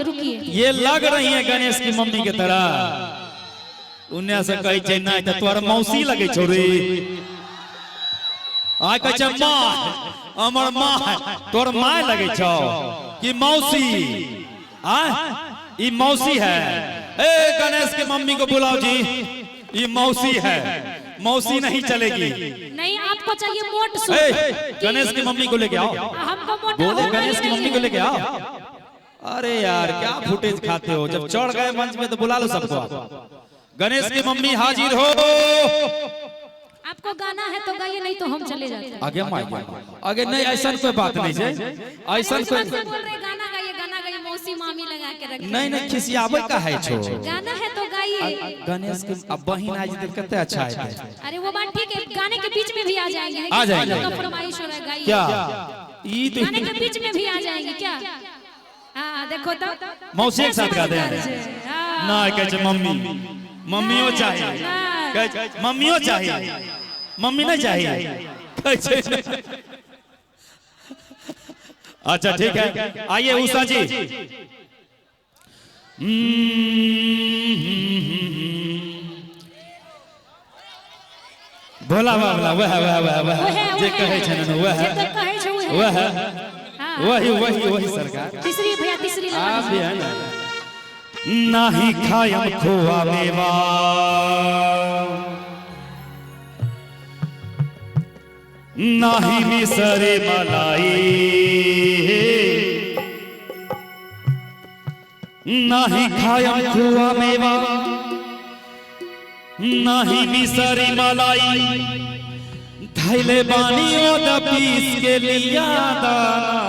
रुकिए। ये लग रही है गणेश की मम्मी के तरह। उन्हें से कही छै नहीं तो तोर मौसी लगे छोरी। आ कह छै माँ हमर माँ तोर माँ लगे छौ कि मौसी। आ ये मौसी है। ए गणेश की मम्मी को बुलाओ जी, ये मौसी है, मौसी नहीं चलेगी। नहीं आपको चाहिए मोट सूट। गणेश की मम्मी को लेके आओ। हमको मोटा बोले गणेश की मम्मी को लेके आओ। अरे यार क्या फुटेज खाते हो, जब चढ़ गए मंच में तो बुला लो सबको। गणेश की मम्मी हाजिर हो। आपको गाना है तो गाइए, नहीं तो हम चले जाते हैं। आगे आगे नहीं, ऐसा कोई बात नहीं है। ऐसा कोई बोल रहे गाना गाइए मौसी मामी लगा के रख। नहीं नहीं खिसियावे का है छो। गाना है तो गाइए। गणेश की अब बहन आज देख कितने अच्छा है। अरे वो बात ठीक है, गाने के बीच में भी आ जाएंगे। आ जाएंगे। फरमाइश हो रहा है गाइए। क्या ई तो गाने के बीच में भी आ जाएंगे क्या? हाँ देखो तो मौसी एक साथ गाते हैं ना। कहे मम्मी मम्मियों चाहिए, मम्मियों चाहिए, मम्मी नहीं चाहिए। अच्छा ठीक है, आइए उषा जी। भोला बाबला वह जे कहे छन वही सरकार। तीसरी भैया तीसरी आप भी है ना। नाही खायम खोआ मेवा, नाही मिसरे मलाई, नाही खायम खोआ मेवा, नाही मिसरी मलाई, धैले बानियों द पीस के लिया दाना।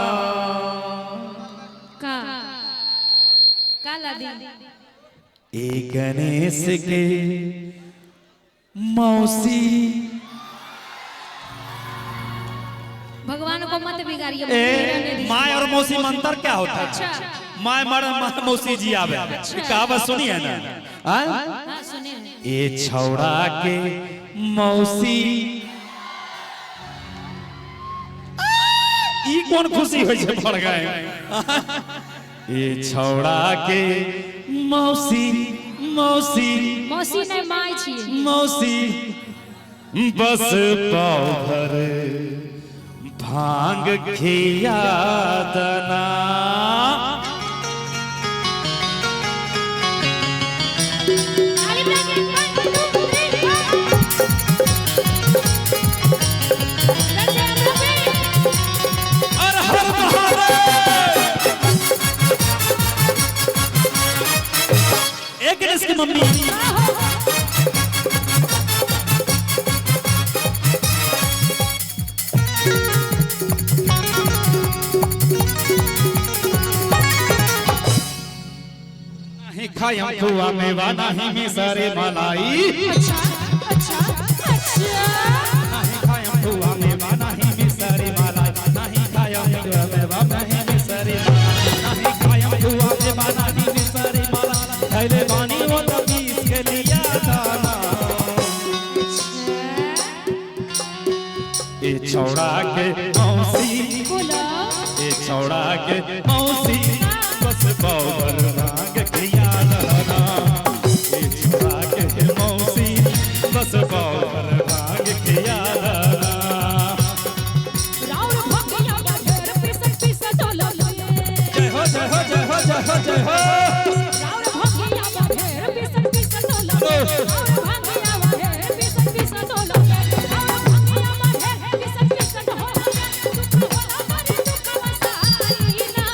ए गणेश के मौसी। भगवान को मत बिगाड़िए। माँ और मौसी में अंतर क्या होता है? अच्छा। माँ मर मौसी जी आवे। कहावत सुनी है ना? हाँ सुने। ए छौड़ा के मौसी। ई कौन खुशी हो जे पड़ गए। ए छौड़ा के मौसी मौसी मौसी नहीं माय छिए। मौसी बस पाव भर भांग खिया दना। गणेश की मम्मी नहीं खाया खुआ मेवा, नहीं मिसरे मलाई। अच्छा अच्छा अच्छा। नहीं खाया खुआ मेवा, नहीं मिसरे मलाई, नहीं खाया खुआ मेवा, नहीं मिसरे मलाई, नहीं खाया खुआ मेवा, नहीं मिसरे मलाई, धैले बानी वो द पीस के लिया दाना। ए छौड़ा के मौसी, ए छौड़ा के मौसी, बस बाबर भांग खिया दना। ए छौड़ा के मौसी, बस बाबर भांग खिया दना। राउर भगिया बघेर पिसक पिसक डोलो। जय हो जय हो जय हो जय हो जय हो। राउर भगिया बघेर पिसक पिसक डोलो। राउर भगिया बघेर पिसक पिसक डोलो। राउर भगिया बघेर पिसक पिसक डोलो। दुख होला मारी दुख वसाई ना।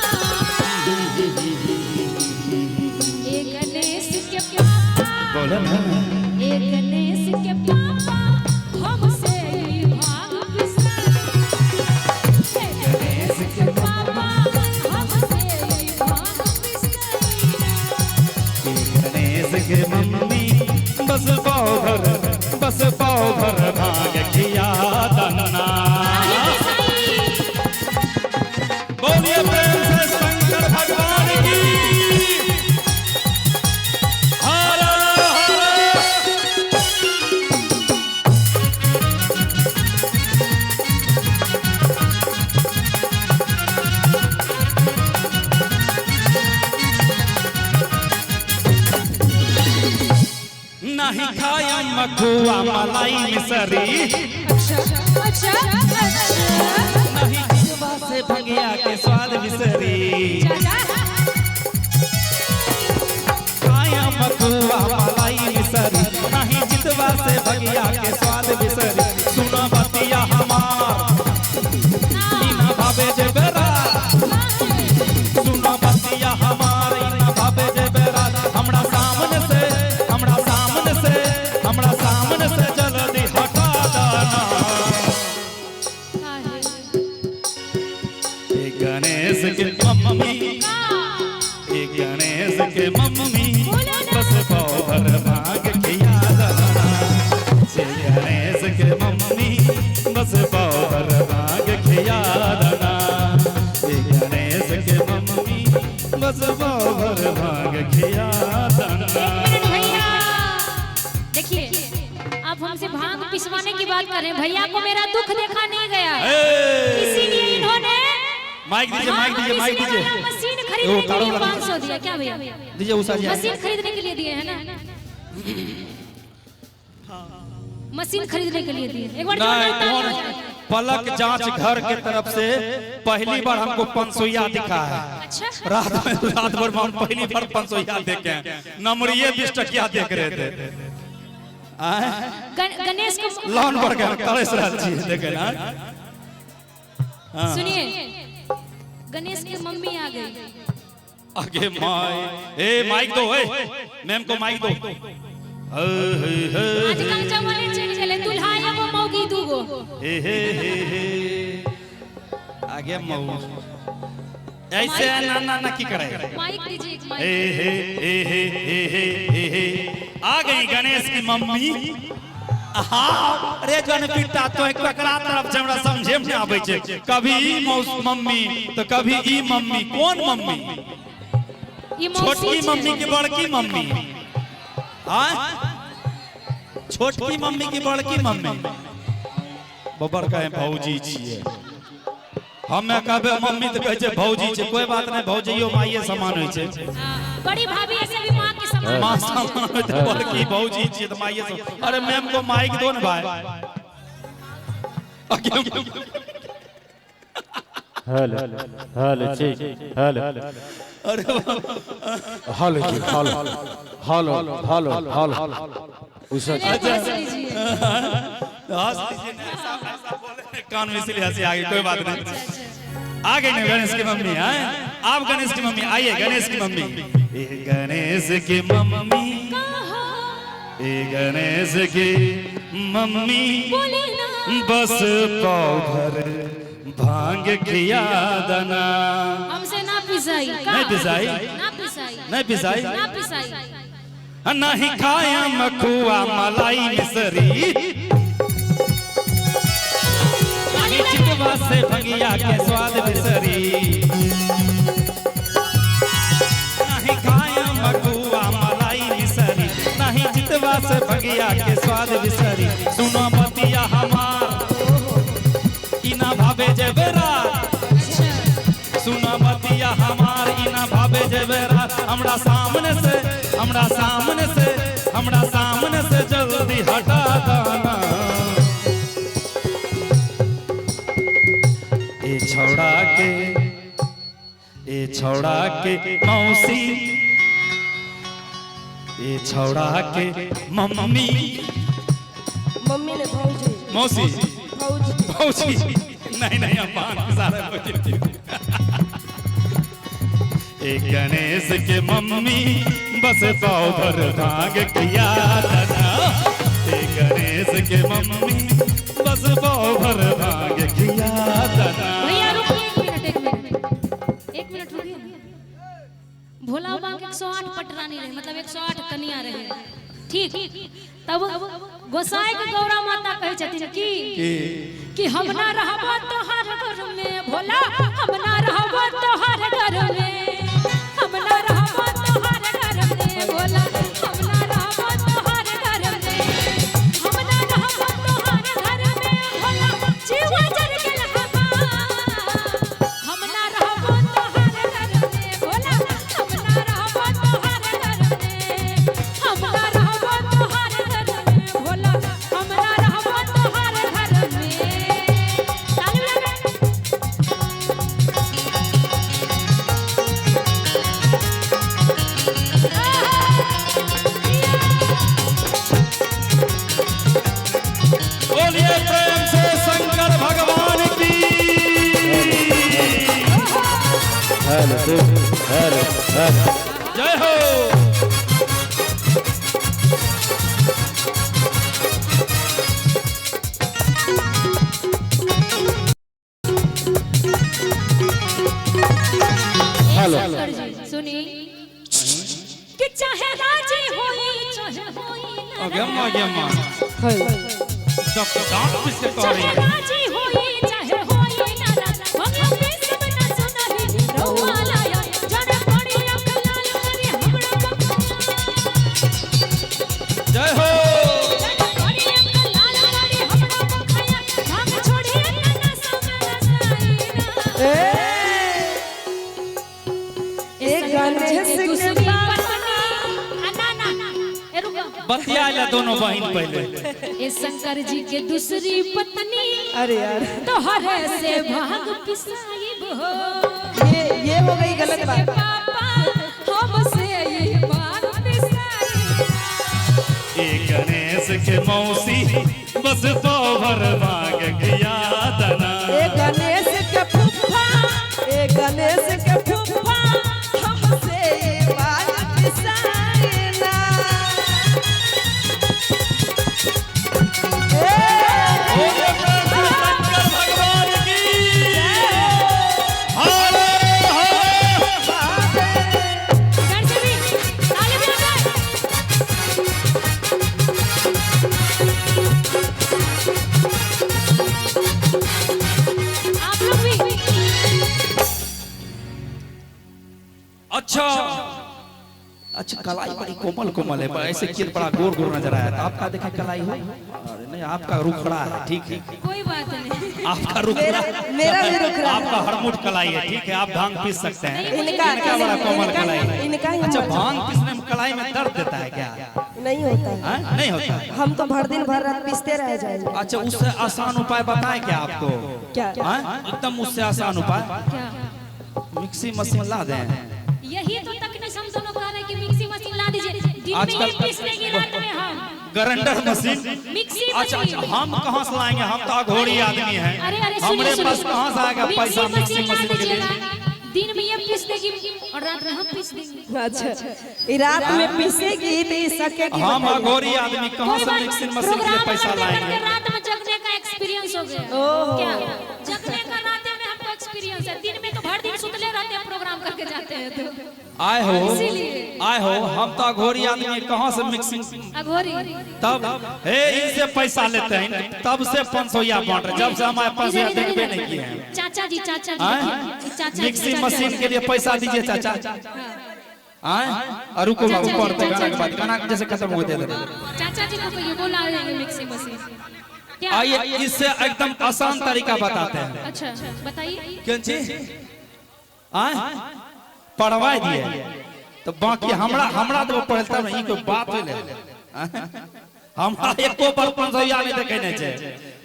नहीं खाया मखुआ मलाई मिसरी अच्छा अच्छा नहीं जितवा से भंगिया के स्वाद बिसरी खाया मखुआ मलाई मिसरी नहीं जितवा से भंगिया के स्वाद बिसरी सुना बतिया हमार इना भावे जे बेरा सुना बतिया हमार इना भावे जे बेरा हमरा सामने से जल्दी हटा देना गणेश के मम्मी गणेश के मम्मी बस पौधर भाग किया दाना गणेश के मम्मी बस पौधर भाग किया दाना गणेश के मम्मी बस पौधर भाग किया दाना। देखिए आप हमसे भांग पिसवाने की बात करें, भैया को मेरा दुख देखा नहीं गया इसीलिए इन्होंने माइक दीजिए मशीन खरीदने के लिए 500 दिया। क्या भैया दीजिए उषा जी मशीन खरीदने के लिए दिए है ना, मशीन खरीदने के लिए दिए। एक बार पलक जांच घर के तरफ से पहली बार हमको 500 दिखा है। अच्छा रात भर में हम पहली बार 500 देखे हैं, नंबरिए 20 टकिया देख रहे थे। गणेश को लॉन पर गए कलेश रात जी देखे ना। सुनिए गणेश की मम्मी आ गई आगे माइक दो मैम को माइक दो। आजकल जमाने चेंज गेले, दुल्हा एगो मौगी दूगो। आगे मऊ ऐसे ना की करे माइक दीजिए माइक। आ गई गणेश की मम्मी। अरे जन पिटा तो एक ककरा तरफ से हमरा समझे में आबै छै, कभी ई मम्मी तो कभी ई मम्मी। कौन मम्मी? छोटकी मम्मी की बड़की मम्मी? छोटकी मम्मी की बड़की मम्मी? बबर कहे भौजी छिए, हमें कहबे मम्मी तो कहे छै भौजी छै। कोई बात नहीं, भौजियो माइये समान होय छै। बड़ी भाभी ऐसे भी मां के समान, मां समान तो बड़की भौजी छिए तो माइये समान। अरे मैम को माइक दो ना भाई। हेलो हेलो ठीक हेलो अरे hello hello hello hello Usha हंस लीजिए। हंस दीजिए ना, ऐसा बोले कान में इसलिए हंसी आ गई। कोई बात नहीं, आ गई ना गणेश की मम्मी। आप गणेश की मम्मी आइए। गणेश की मम्मी गणेश की मम्मी गणेश की मम्मी बस पौधर भांग खिया दना। हमसे ना पिसाई, नहीं पिसाई, ना पिसाई, नहीं पिसाई, ना पिसाई। नहीं खाया मखुआ मलाई मिसरी नहीं चितवा से भंगिया के स्वाद बिसरी। नहीं खाया मखुआ मलाई मिसरी नहीं चितवा से भंगिया के स्वाद बिसरी। सुनो बतिया हमार इना भावे जे बेरा, सुनो बतिया हमार इना भावे जे बेरा। हमरा सामने से जल्दी हटा देना। ए छौड़ा के मौसी छौड़ा के मम्मी ने भौजी मौसी भौजी नहीं अम्मा सारे गणेश के मम्मी बस पौधर भाग किया दाना। गणेश के मम्मी बस पौधर भाग किया दाना। भैया रुकिए एक मिनट रुकिए। भोला बाबा 108 पटरानी रहे, मतलब 108 कन्या रहे। ठीक तब गोसाई के गौरा माता कहे छथिन कि हम ना रहबो तोहर घर में भोला, हम ना रहबो तोहर घर में, हम ना रहबो तोहर घर में भोला, हम ना रहबो तोहर घर में, हम ना रहबो तोहर घर में भोला। जीवा जर गेल हम ना रहबो तोहर घर में भोला, हम ना रहबो तोहर घर में, हम ना रहबो तोहर घर हेलो हेलो जय हो। हेलो शंकर जी सुनी कि चाहे राजी होई चाहे होई ना अगे अम्मा है दांत किससे कह रही चाहे है? राजी होई चाहे होई ना हम बीच में ना सुनही रोवाला या जड़ पड़ी अख लाल करी हमरा जय हो। जड़ पड़ी अख लाल करी हमरा बखया हम छोड़ी ना समय साईना एक गाने से दूसरी पत्नी ना ए रुको बतिया ले दोनों बहन पहले। ए शंकर जी के दूसरी पत्नी अरे यार तोहरे से भाग पिसाइब हो ये हो गई गलत बात। पापा हमसे ये भाग पिसाइब ए गणेश के मौसी बस तो भर मांग गया दना। ए गणेश के फूफा ए गणेश के फूफा हमसे ये बात पिसाइना शंकर भगवान की हरे हरे। कर से भी ताली बजा आप लोग भी अच्छा अच्छा, कलाई बड़ी कोमल कोमल है, पर ऐसे किल बड़ा गोर गोर नजर आया था। आपका देखे कलाई हो? अरे नहीं, आपका रुखड़ा है, ठीक है। कोई बात नहीं आपका रुखड़ा, मेरा भी रुख रहा आपका हरमुट कलाई है, ठीक है। आप भांग पीस सकते हैं। इनका इनका बड़ा कोमल कलाई है। इनका ही अच्छा, होता भांग पीसने में कलाई में दर्द देता है क्या? नहीं होता है। हैं? नहीं होता है। हम तो भर दिन भर रात पीसते रह जाएंगे। अच्छा, उससे आसान उपाय बताएं क्या आपको? क्या हैं? एकदम उससे आसान उपाय, क्या मिक्सी मशीन ला दें। यही तो तकनीक हम दोनों कह रहे हैं कि मिक्सी मशीन ला दीजिए दिन में आजकल- ही पीस देंगे रात में हम ग्राइंडर मशीन। मिक्सी अच्छा मशीन अच्छा, हम कहाँ से लाएंगे? हम तो अघोरी आदमी हैं। अरे अरे हमारे सुनिए, पास सुनिए। कहाँ से आएगा पैसा मिक्सी ला मशीन के लिए? दीजिएगा, दिन में ये पीस देगी और रात में हम पीस देंगे अच्छा ये रात में पीसेगी तो ये सकेगी हम अघोरी आदमी कहाँ कोई से बात मिक्सी नहीं, मशीन के लिए प्रोग्राम पैसा करते करते लाएंगे? रात में जगने का एक्सपीरियंस हो गया ओह। क्या जगने का रात में हमको एक्सपीरियंस है, दिन में तो भर दिन सुतले रहते हैं, प्रोग्राम करके जाते हैं तो आए हो इसीलिए। आए हो, हम तो अघोरी आदमी कहाँ से मिक्सी? अघोरी तब हे इनसे पैसा लेते हैं, तब से 500 बांट रहे, जब से हमारे पास इधर, इधर, देखबे इधर। नहीं किए हैं। चाचा जी आए? देखिए, चाचा मिक्सी चाचा। मशीन के लिए पैसा दीजिए चाचा। आए? और रुको बाबू, चाचा जी, पढ़ते चाचा गाना के बाद, जी। गाना जैसे खत्म हो दे दे। चाचा जी को कहिए वो ला देंगे मिक्सी मशीन क्या आइए इससे एकदम आसान तरीका बताते हैं। अच्छा बताइए कौन चीज? आए? पढ़वा दिए तो बाकी हमरा तो पढ़ता नहीं, कोई बात ले हमरा एको पर 500 नहीं देखे नहीं छे,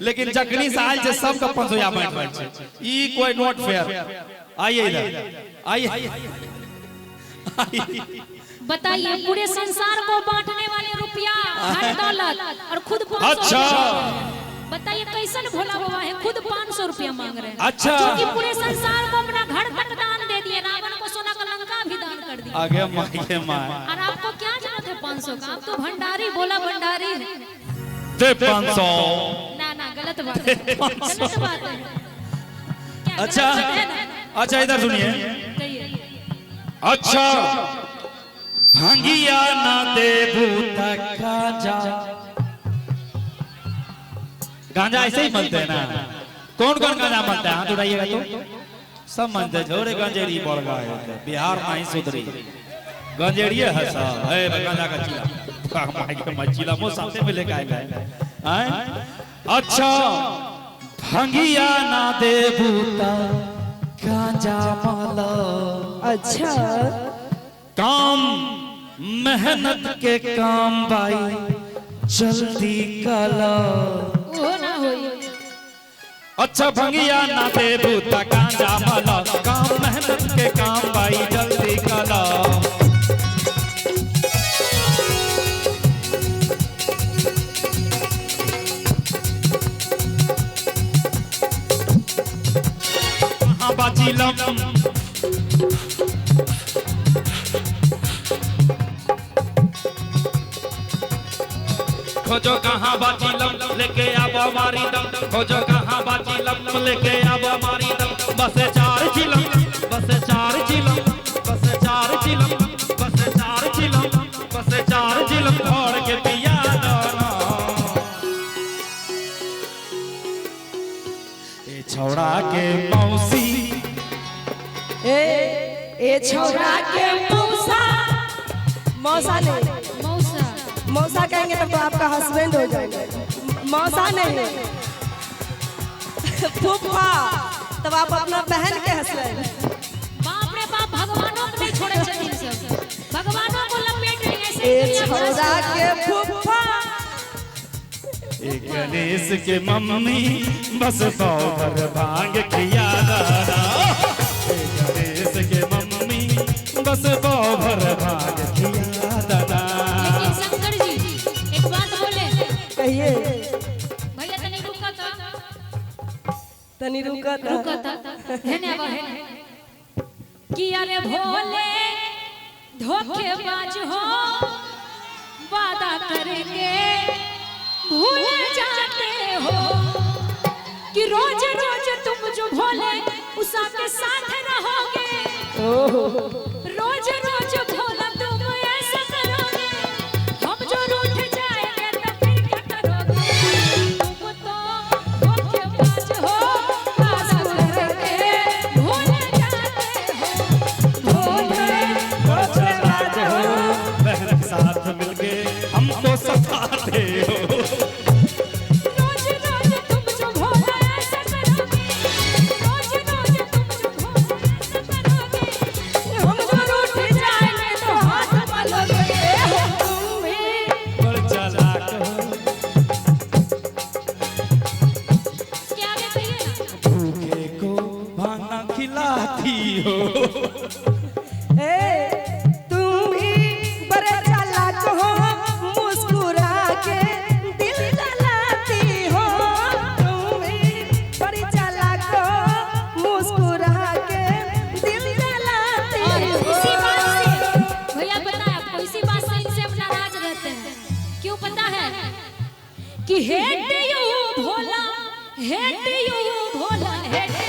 लेकिन जखनी से आयल छे सबके 500 बांट छे। ई कोई नोट फेयर। आइए इधर आइए। बताइए पूरे संसार को बांटने वाले रुपया धन दौलत और खुद 500 अच्छा। बताइए कैसन भोला बाबा है, खुद 500 रुपया मांग रहे हैं। अच्छा। जो कि पूरे संसार को अपना घर तक दान दे दिए, रावण को सोना का लंका भी दान कर दिया। आगे माई माई और आपको क्या जरूरत है 500 का? आप तो भंडारी बोला भंडारी है। दे 500। ना ना गलत बात है, गलत बात है। क्या अच्छा गलत बात है ना? अच्छा, इधर सुनिए। कहिए। अच्छा, भांगिया ना देबू तक गांजा। गांजा ऐसे ही मिलते हैं ना? कौन कौन गांजा मिलता है? हाथ उठाइएगा तो सब मानते हैं। झोरे गंजेड़ी बढ़ गए, बिहार में ही सुधरी गंजेड़ी है सब है। गांजा का चीला मचीला मो साथे में लेके आए। अच्छा, भांगिया ना देबू तक गांजा माला। अच्छा काम मेहनत के काम बाई जल्दी कला। वो ना होई। अच्छा, भंगिया ना देबू त गांजा मला, काम मेहनत के काम बाई जल्दी कला। कहाँ बाजी लम खोजो कहाँ बाची लम लेके आबो हमारी दम, खोजो कहाँ बाची लम लेके आबो हमारी दम। बस 4 चिलम, बस 4 चिलम, बस 4 चिलम, बस 4 चिलम, बस 4 चिलम भर के पिया दाना। ए छौड़ा के मौसी, ए छौड़ा के मौसा, मौसा नहीं, मौसा मौसा कहेंगे तब तो आपका हस्बैंड हो जाएगा। मौसा नहीं, फूफा, तब आप अपना बहन के हस्बैंड। बाप रे बाप, भगवानों को नहीं छोड़े छथिन सब, भगवानों को लपेट रही ऐसे ए छौड़ा के फूफा, ए गणेश के मम्मी बस पाउडर भांग खिया दाना। ए गणेश के मम्मी बस पाउडर भांग खिया दाना। लेकिन शंकर जी एक बात बोले, कहिए भैया तनी रुका था, तनी रुका था। है ना है कि अरे भोले धोखेबाज हो, वादा करके भूल जाते हो कि रोज रोज तुम जो भोले उषा के साथ रहोगे। रोज रोज भोला तुम ऐसा करोगे, हम जो रूठ जाएंगे तो फिर क्या करोगे। तुम तो धोखेबाज हो, वादा करके भूल जाते हो। भोले धोखेबाज हो, बहन के साथ मिलके हमको सताते हो। रोज रोज तुम जो भोला ऐसा करोगे, रोज रोज तुम जो भोला ऐसा करोगे, हम जो रूठ जाएंगे तो हाथ मलोगे। तुम भी बड़ चालाक हो, क्या कहते हैं, भूखे को खाना खिलाती हो। तुम भी बड़े चालाक हो, मुस्कुरा के दिल जलाती हो। तुम भी बड़ी चालाक हो, मुस्कुरा के दिल जलाती और हो। इसी बात से भैया पता है आपको, इसी बात से इनसे हम नाराज रहते हैं। क्यों पता है कि hate you Bhola, hate you Bhola, hate you.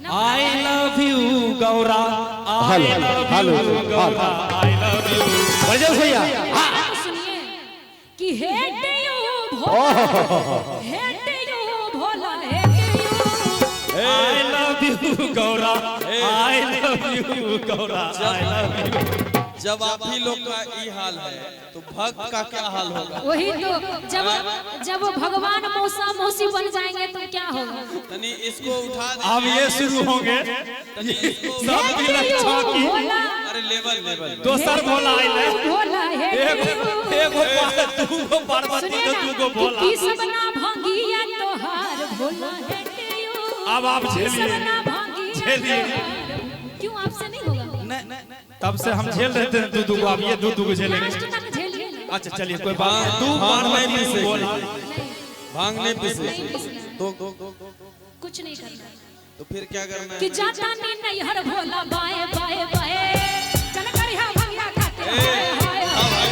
I love you Gaura, I hello, love hello, you Gaura, I love you। Baldev भैया तो सुनिए कि hate you Bhola, hate you Bhola, hate you. I love you Gaura, I love you Gaura, I love you। जब आप ही लोग का ये हाल है तो भक्त का क्या हाल होगा। वही तो, जब भगवान मौसा मौसी बन जाएंगे तो क्या होगा। तनी इसको उठा दे। अब ये शुरू होंगे तनी इसको सब की लच्छा की। भोला, अरे लेवल लेवल दोसर भोला आइले, भोला, हेट यू। एगो दूगो पार्वती सुनिए तो दूगो ना, भोला। कि सबना भांगिया तोहार भोला हेट यू। अब आप झेलिए, सबना भांगिया झेलिए। तोहार। क्यों आपसे नहीं होगा। तब से हम झेल रहे थे दू दूगो, अब ये दू दूगो झेलेंगे। लास्ट तक झेलिए। अच्छा चलिए कोई बात नहीं, तू भांग नहीं पार्वती पीसेगी। बोला। भांग नहीं पीसे नहीं पिसना, तो कुछ नहीं करना। तो फिर क्या करना है। कि जाता नहीं नैहर भोला, बाए बाए बाए चल करिया भंगिया खाते हाय हाय हाय।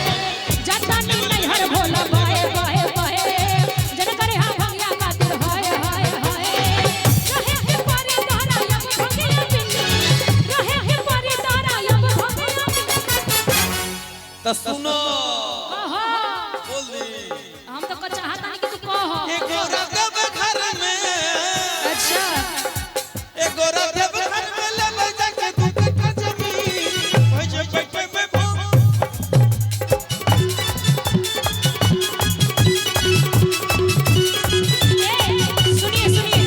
जाता नहीं नैहर भोला, बाए बाए बाए चल करिया भंगिया खाते हाय हाय हाय। रहे के पारे तारा यम भंगिया बिंदी, रहे के पारे तारा यम भंगिया बिंदी। तो सुनो कहो, बोल दी। हम तो को चाहता नहीं कि तू कहो। एक गोरा देव घर में, अच्छा एक गोरा देव घर में ले ले जाके तू कच्चा जमीन भाई जे बैठे में भांग। सुनिए सुनिए,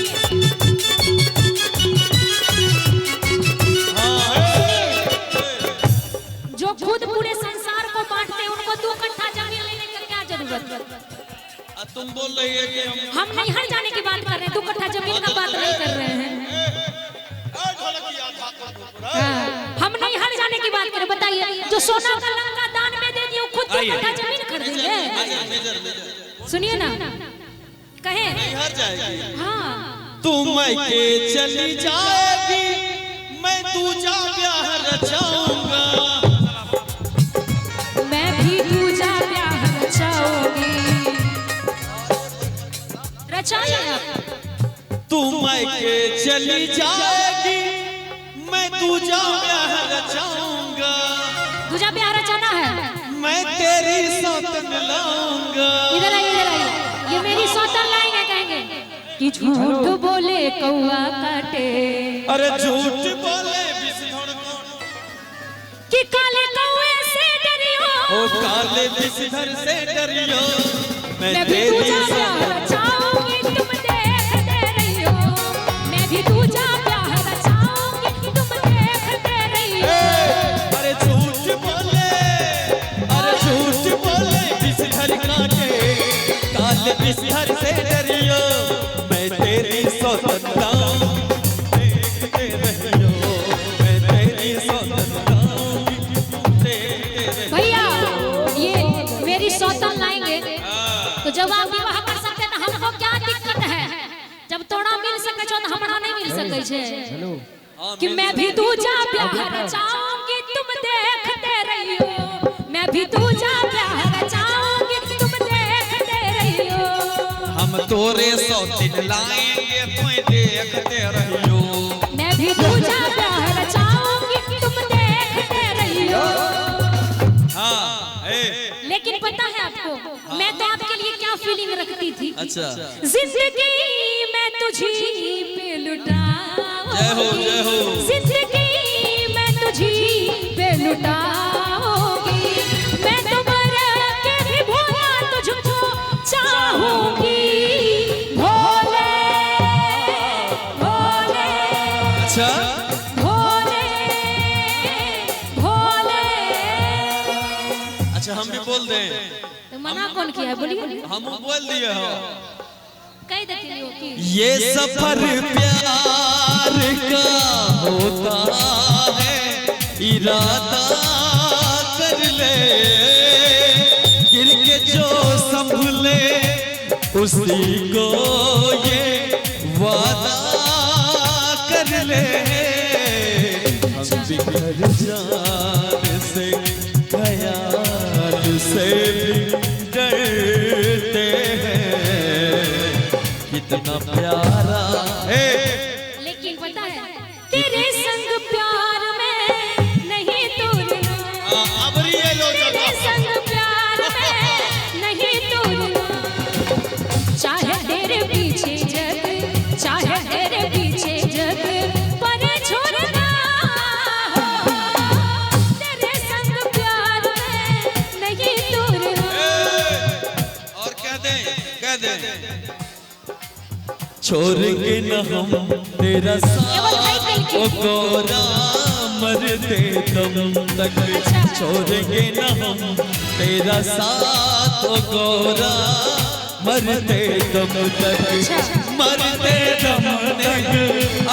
जो खुद पूरे संसार को बांटते हैं उनको 2 कट्ठा जमीन लेने की क्या जरूरत। तुम बोल रही है कि हम नहीं हर जाने की बात कर रहे हैं, 2 कट्ठा जमीन का बात नहीं कर रहे हैं। हम नहीं हर जाने की बात कर रहे। बताइए, जो सोना का लंका दान में दे दिया वो खुद 2 कट्ठा जमीन खरीदेंगे। सुनिए ना, कहे हर जाएगी। हाँ तू मैं के चली जाएगी, मैं दूजा प्यार रचाऊंगा। मैं भी दूजा प्यार मायके चली जाएगी मैं दूजा ब्याह रचाऊंगा। दूजा प्यार रचाना है। मैं तेरी सौतन लाऊंगा। इधर आइए, इधर आइए। ये मेरी सौतन लाएंगे, कहेंगे कि झूठ बोले कौआ काटे, अरे झूठ बोले विषधर कौन, कि काले कौए से डरियो, ओ काले विषधर से डरियो। मैं भी दूजा प्यार रचाऊंगी तुम देखते रहियो, मैं भी दूजा प्यार रचाऊंगी तुम देखते रहियो। अरे झूठ बोले, अरे झूठ बोले विषधर काटे, काले विषधर से डरियो। मैं तेरी सौतन लाऊंगी देखते रहियो, मैं तेरी सौतन लाऊंगी देखते रहियो। भैया ये मेरी सौतन लाएंगे तो जब आप विवाह कर सकते हैं तो हमको क्या दिक्कत है? जब तोड़ा मिल सके छो तो हमरा नहीं मिल सके छे। कि मैं भी दूजा प्यार रचाऊंगी तुम देखते रहियो, मैं भी दूजा प्यार रचाऊंगी तुम देखते रहियो। हम तोरे सौतन लाएंगे तुम देखते रहियो। मैं भी दूजा प्यार रचाऊंगी तुम देखते रहियो। हाँ लेकिन पता है आपको मैं तो आपके लिए क्या फीलिंग रखती थी? अच्छा। जिंदगी मैं तुझी पे लुटाऊंगी, जय हो जय हो। जिंदगी मैं तुझी पे लुटाऊंगी, मैं तो मर के भी भोला तुझको चाहूंगी। भोले भोले अच्छा भोले भोले। अच्छा हम भी बोल दें। तो मना कौन किया है? बोलिए। हम बोल दिए हो। कह देती हो कि ये सफर प्यार का होता है, इरादा कर ले, गिर के जो संभले उसी को ये वादा कर ले। हम बिखर जान से ख्याल से भी डरते हैं, कितना प्यारा है। लेकिन पता है तेरे संग प्यार में नहीं तोड़ना, तेरे संग प्यार में नहीं तोड़ना। चाहे तेरे पीछे जग, चाहे तेरे पीछे जग पर छोड़ना हो, तेरे संग प्यार में नहीं तोड़ना। और कह दें छोड़ेंगे न हम तेरा साथ, ओ गोरा मरते दम तक। छोड़ेंगे न हम तेरा साथ, ओ गोरा मरते दम तक। मरते दम तक,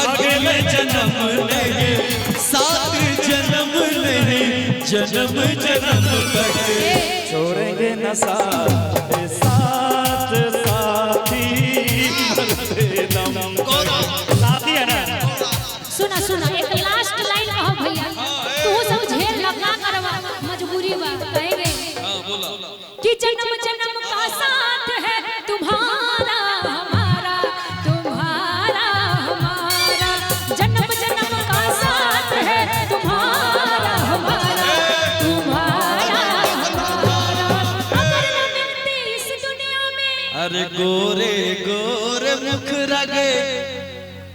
अगले जन्म नहीं, सात जन्म नहीं, जन्म जन्म तक। छोड़ेंगे न साथ साथ साथी साथी है ना। सुना सुना एक लास्ट लाइन कहो भैया, तू सब झेल लगा करवा मजबूरी बात कहेंगे कि जन्म जन्म का साथ है तुम्हारा हमारा, तुम्हारा हमारा। जन्म जन्म का साथ है तुम्हारा हमारा, तुम्हारा हमारा। अगर न मिलते इस दुनिया में, अरे गोरे गोरे मुख रगे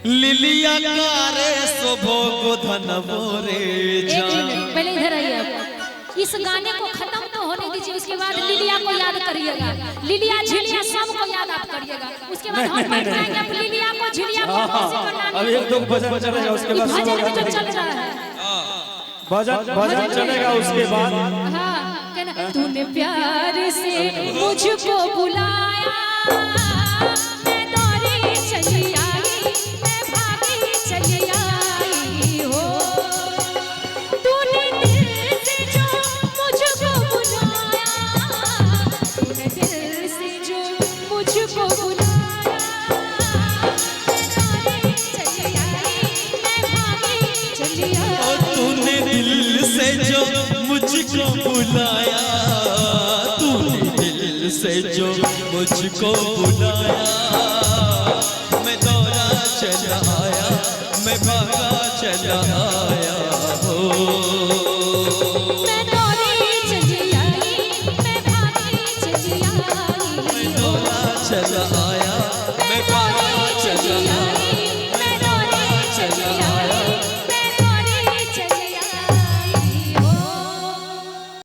लिलिया कारे शोभो गोधन मोरे एक जान। मिनट पहले इधर आइए आप। इस गाने को खत्म तो होने दीजिए, उसके बाद लिलिया को याद करिएगा, लिलिया झिलिया सबको याद आप करिएगा। उसके बाद हम बैठ जाएंगे आप लिलिया को झिलिया को किसी को नाम अब एक दो भजन चलेगा उसके बाद भजन भी तो चल रहा है। भजन चलेगा उसके बाद। हाँ कहना तूने प्यार से मुझको बुलाया, मैं दौड़ी चली आई, मैं भागी चली आई हो। तूने दिल से जो मुझको बुलाया, तूने दिल से जो मुझको बुलाया, मैं दौड़ी चली आई, मैं भागी चली आई। ओ तूने दिल से जो मुझको बुलाया, तूने दिल से जो मुझको बुलाया, मैं दौड़ा चला आया, मैं भागा चला आया हो। मैं